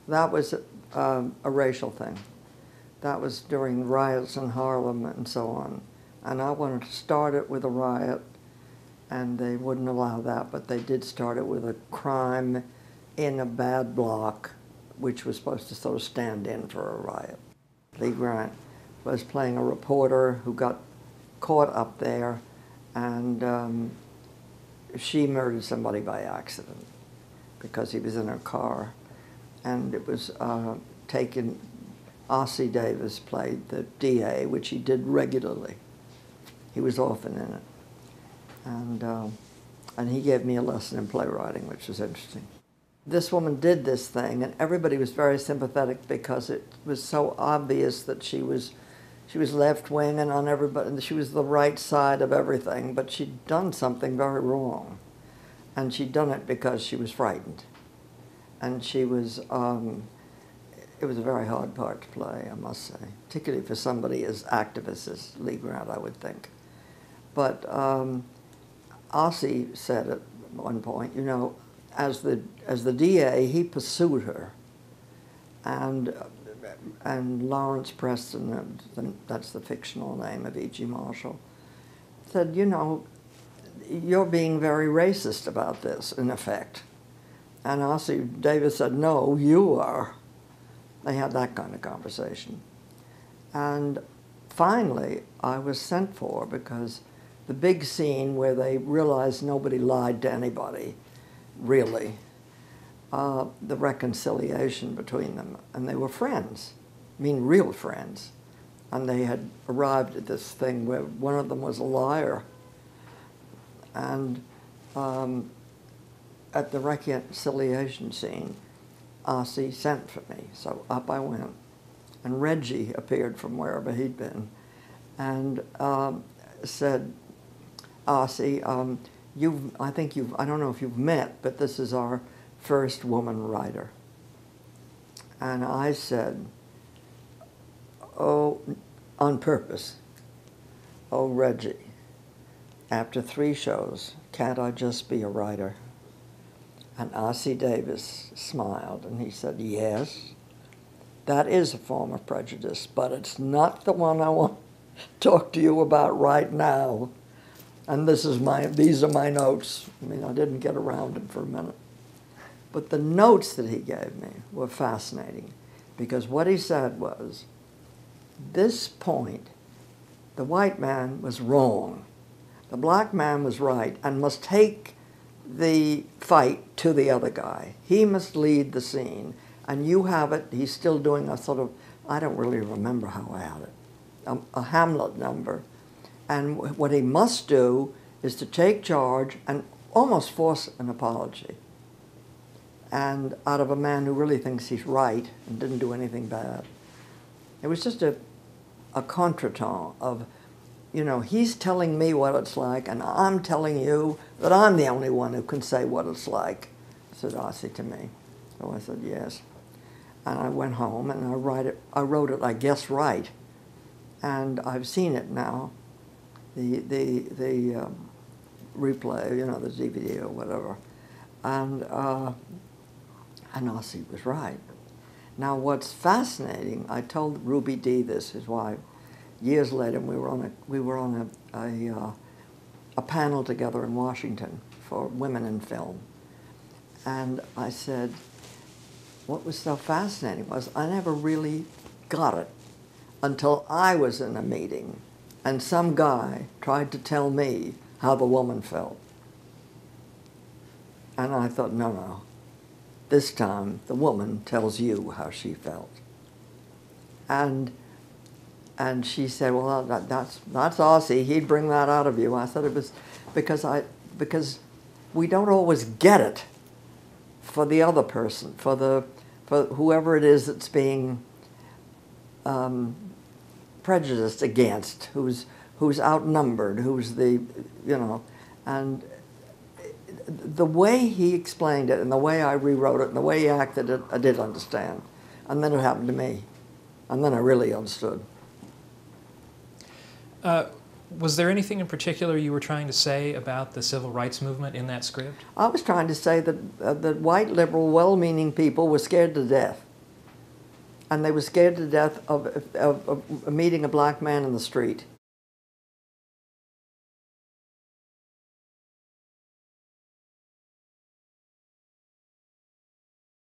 That was a racial thing. That was during riots in Harlem and so on. And I wanted to start it with a riot, and they wouldn't allow that, but they did start it with a crime in a bad block, which was supposed to sort of stand in for a riot. Lee Grant was playing a reporter who got caught up there, and she murdered somebody by accident because he was in her car. And it was taken, Ossie Davis played the DA, which he did regularly. He was often in it. And he gave me a lesson in playwriting, which was interesting. This woman did this thing, and everybody was very sympathetic because it was so obvious that she was left-wing and on everybody, and she was the right side of everything, but she'd done something very wrong. And she'd done it because she was frightened. And she was, it was a very hard part to play, I must say, particularly for somebody as activist as Lee Grant, I would think. But Ossie said at one point, you know, as the DA, he pursued her, and Lawrence Preston, that's the fictional name of E.G. Marshall, said, you know, you're being very racist about this, in effect. And Ossie Davis said, no, you are. They had that kind of conversation. And finally, I was sent for because the big scene where they realized nobody lied to anybody, really, the reconciliation between them, and they were friends, I mean real friends. And they had arrived at this thing where one of them was a liar. And at the reconciliation scene, Ossie sent for me, so up I went. And Reggie appeared from wherever he'd been and said, Ossie, I don't know if you've met, but this is our first woman writer. And I said, oh, on purpose, oh, Reggie, after 3 shows, can't I just be a writer? And Ossie Davis smiled, and he said, yes, that is a form of prejudice, but it's not the one I want to talk to you about right now. And these are my notes. I mean, I didn't get around it for a minute. But the notes that he gave me were fascinating, because what he said was, this point, the white man was wrong. The black man was right and must take the fight to the other guy. He must lead the scene. And you have it, he's still doing a sort of, I don't really remember how I had it, a Hamlet number. And what he must do is to take charge and almost force an apology. And out of a man who really thinks he's right and didn't do anything bad. It was just a contretemps of, you know, he's telling me what it's like, and I'm telling you that I'm the only one who can say what it's like, said Ossie to me. So I said, yes. And I went home and I wrote it, I guess, right. And I've seen it now, the replay, you know, the DVD or whatever. And Ossie was right. Now what's fascinating, I told Ruby Dee this, his wife, years later, we were on a panel together in Washington for women in film. And I said, what was so fascinating was I never really got it until I was in a meeting and some guy tried to tell me how the woman felt. And I thought, no, this time the woman tells you how she felt. And she said, well, that's Ossie, he'd bring that out of you. I said it was because we don't always get it for the other person, for whoever it is that's being prejudiced against, who's outnumbered, who's the, you know, and the way he explained it and the way I rewrote it and the way he acted it, I did understand. And then it happened to me. And then I really understood. Was there anything in particular you were trying to say about the civil rights movement in that script? I was trying to say that white, liberal, well-meaning people were scared to death and they were scared to death of meeting a black man in the street.